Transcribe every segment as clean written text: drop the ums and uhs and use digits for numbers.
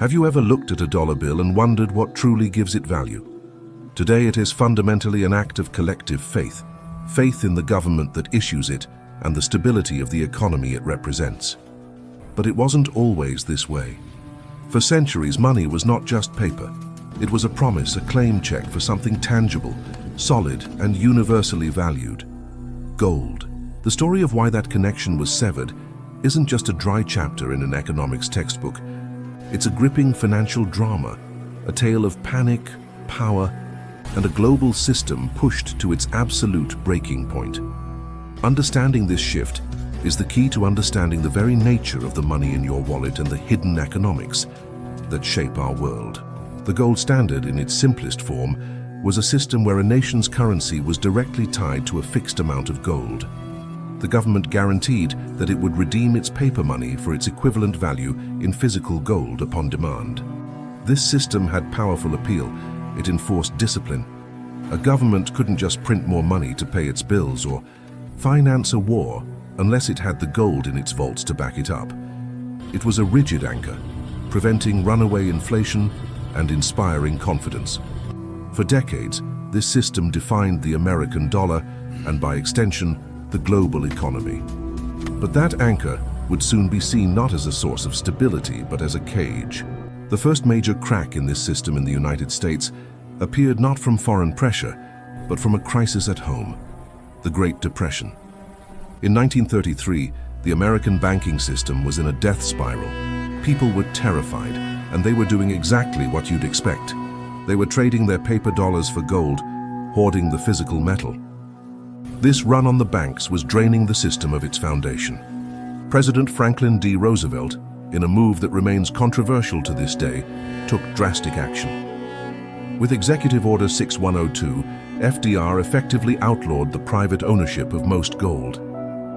Have you ever looked at a dollar bill and wondered what truly gives it value? Today it is fundamentally an act of collective faith. Faith in the government that issues it and the stability of the economy it represents. But it wasn't always this way. For centuries, money was not just paper. It was a promise, a claim check for something tangible, solid, and universally valued. Gold. The story of why that connection was severed isn't just a dry chapter in an economics textbook. It's a gripping financial drama, a tale of panic, power, and a global system pushed to its absolute breaking point. Understanding this shift is the key to understanding the very nature of the money in your wallet and the hidden economics that shape our world. The gold standard, in its simplest form, was a system where a nation's currency was directly tied to a fixed amount of gold. The government guaranteed that it would redeem its paper money for its equivalent value in physical gold upon demand. This system had powerful appeal. It enforced discipline. A government couldn't just print more money to pay its bills or finance a war unless it had the gold in its vaults to back it up. It was a rigid anchor, preventing runaway inflation and inspiring confidence. For decades, this system defined the American dollar and, by extension, the global economy. But that anchor would soon be seen not as a source of stability, but as a cage. The first major crack in this system in the United States appeared not from foreign pressure, but from a crisis at home, the Great Depression. In 1933, the American banking system was in a death spiral. People were terrified, and they were doing exactly what you'd expect. They were trading their paper dollars for gold, hoarding the physical metal. This run on the banks was draining the system of its foundation. President Franklin D. Roosevelt, in a move that remains controversial to this day, took drastic action. With Executive Order 6102, FDR effectively outlawed the private ownership of most gold.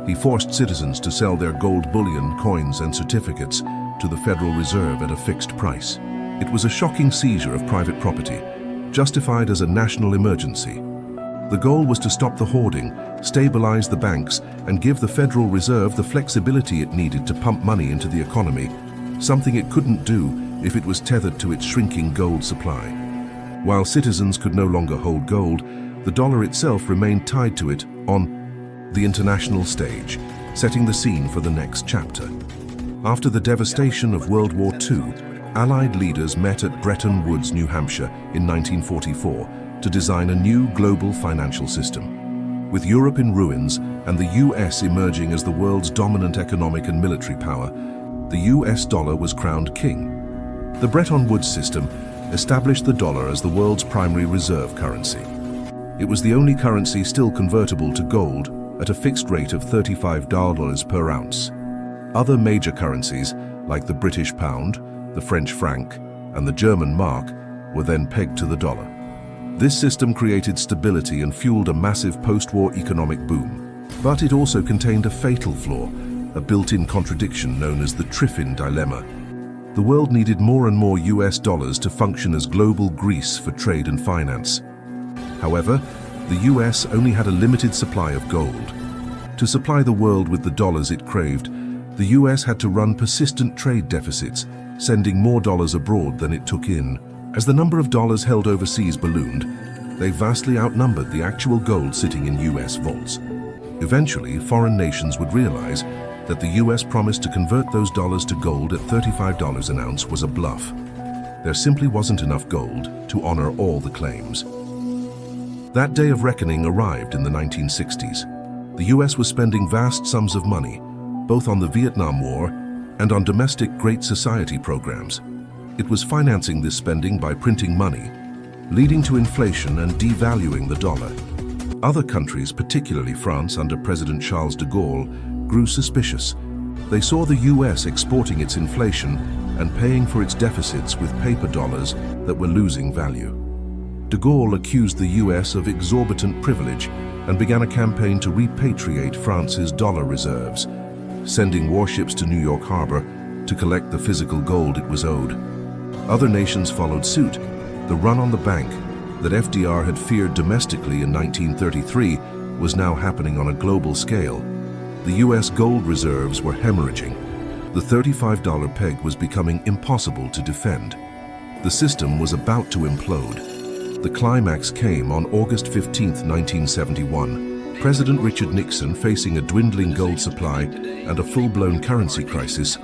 He forced citizens to sell their gold bullion, coins, and certificates to the Federal Reserve at a fixed price. It was a shocking seizure of private property, justified as a national emergency. The goal was to stop the hoarding, stabilize the banks, and give the Federal Reserve the flexibility it needed to pump money into the economy, something it couldn't do if it was tethered to its shrinking gold supply. While citizens could no longer hold gold, the dollar itself remained tied to it on the international stage, setting the scene for the next chapter. After the devastation of World War II, Allied leaders met at Bretton Woods, New Hampshire in 1944 to design a new global financial system. With Europe in ruins and the US emerging as the world's dominant economic and military power, the US dollar was crowned king. The Bretton Woods system established the dollar as the world's primary reserve currency. It was the only currency still convertible to gold at a fixed rate of $35 per ounce. Other major currencies, like the British pound, the French franc, and the German mark, were then pegged to the dollar. This system created stability and fueled a massive post-war economic boom. But it also contained a fatal flaw, a built-in contradiction known as the Triffin dilemma. The world needed more and more US dollars to function as global grease for trade and finance. However, the US only had a limited supply of gold. To supply the world with the dollars it craved, the US had to run persistent trade deficits, sending more dollars abroad than it took in. As the number of dollars held overseas ballooned, they vastly outnumbered the actual gold sitting in US vaults. Eventually, foreign nations would realize that the US promise to convert those dollars to gold at $35 an ounce was a bluff. There simply wasn't enough gold to honor all the claims. That day of reckoning arrived in the 1960s. The US was spending vast sums of money, both on the Vietnam War and on domestic Great Society programs. It was financing this spending by printing money, leading to inflation and devaluing the dollar. Other countries, particularly France under President Charles de Gaulle, grew suspicious. They saw the US exporting its inflation and paying for its deficits with paper dollars that were losing value. De Gaulle accused the US of exorbitant privilege and began a campaign to repatriate France's dollar reserves, sending warships to New York Harbor to collect the physical gold it was owed. Other nations followed suit. The run on the bank that FDR had feared domestically in 1933 was now happening on a global scale. The US gold reserves were hemorrhaging. The $35 peg was becoming impossible to defend. The system was about to implode. The climax came on August 15, 1971. President Richard Nixon, facing a dwindling gold supply and a full-blown currency crisis,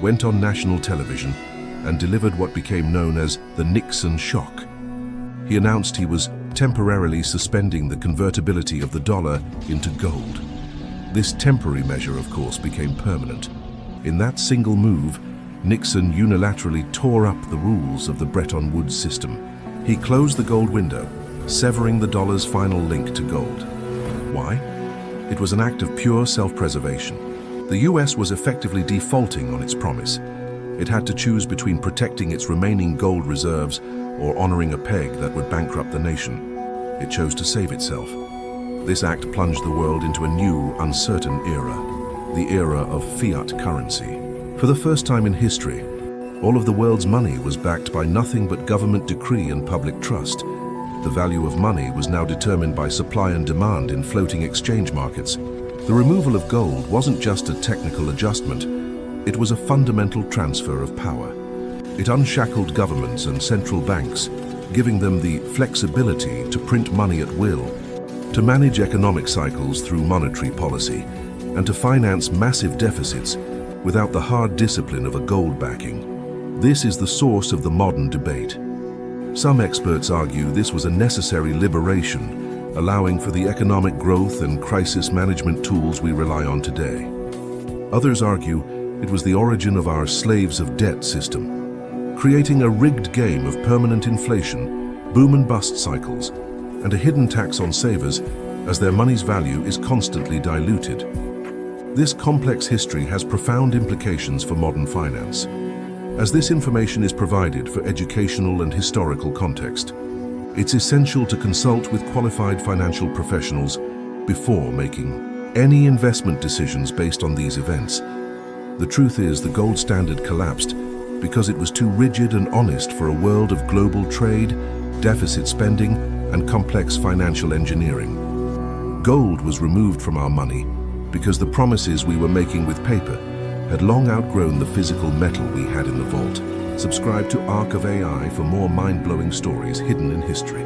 went on national television and delivered what became known as the Nixon shock. He announced he was temporarily suspending the convertibility of the dollar into gold. This temporary measure, of course, became permanent. In that single move, Nixon unilaterally tore up the rules of the Bretton Woods system. He closed the gold window, severing the dollar's final link to gold. Why? It was an act of pure self-preservation. The US was effectively defaulting on its promise. It had to choose between protecting its remaining gold reserves or honoring a peg that would bankrupt the nation. It chose to save itself. This act plunged the world into a new, uncertain era, the era of fiat currency. For the first time in history, all of the world's money was backed by nothing but government decree and public trust. The value of money was now determined by supply and demand in floating exchange markets. The removal of gold wasn't just a technical adjustment, it was a fundamental transfer of power. It unshackled governments and central banks, giving them the flexibility to print money at will, to manage economic cycles through monetary policy, and to finance massive deficits without the hard discipline of a gold backing. This is the source of the modern debate. Some experts argue this was a necessary liberation, allowing for the economic growth and crisis management tools we rely on today. Others argue it was the origin of our slaves of debt system, creating a rigged game of permanent inflation, boom and bust cycles, and a hidden tax on savers as their money's value is constantly diluted. This complex history has profound implications for modern finance. As this information is provided for educational and historical context, it's essential to consult with qualified financial professionals before making any investment decisions based on these events. The truth is, the gold standard collapsed because it was too rigid and honest for a world of global trade, deficit spending, and complex financial engineering. Gold was removed from our money because the promises we were making with paper had long outgrown the physical metal we had in the vault. Subscribe to Arc of AI for more mind-blowing stories hidden in history.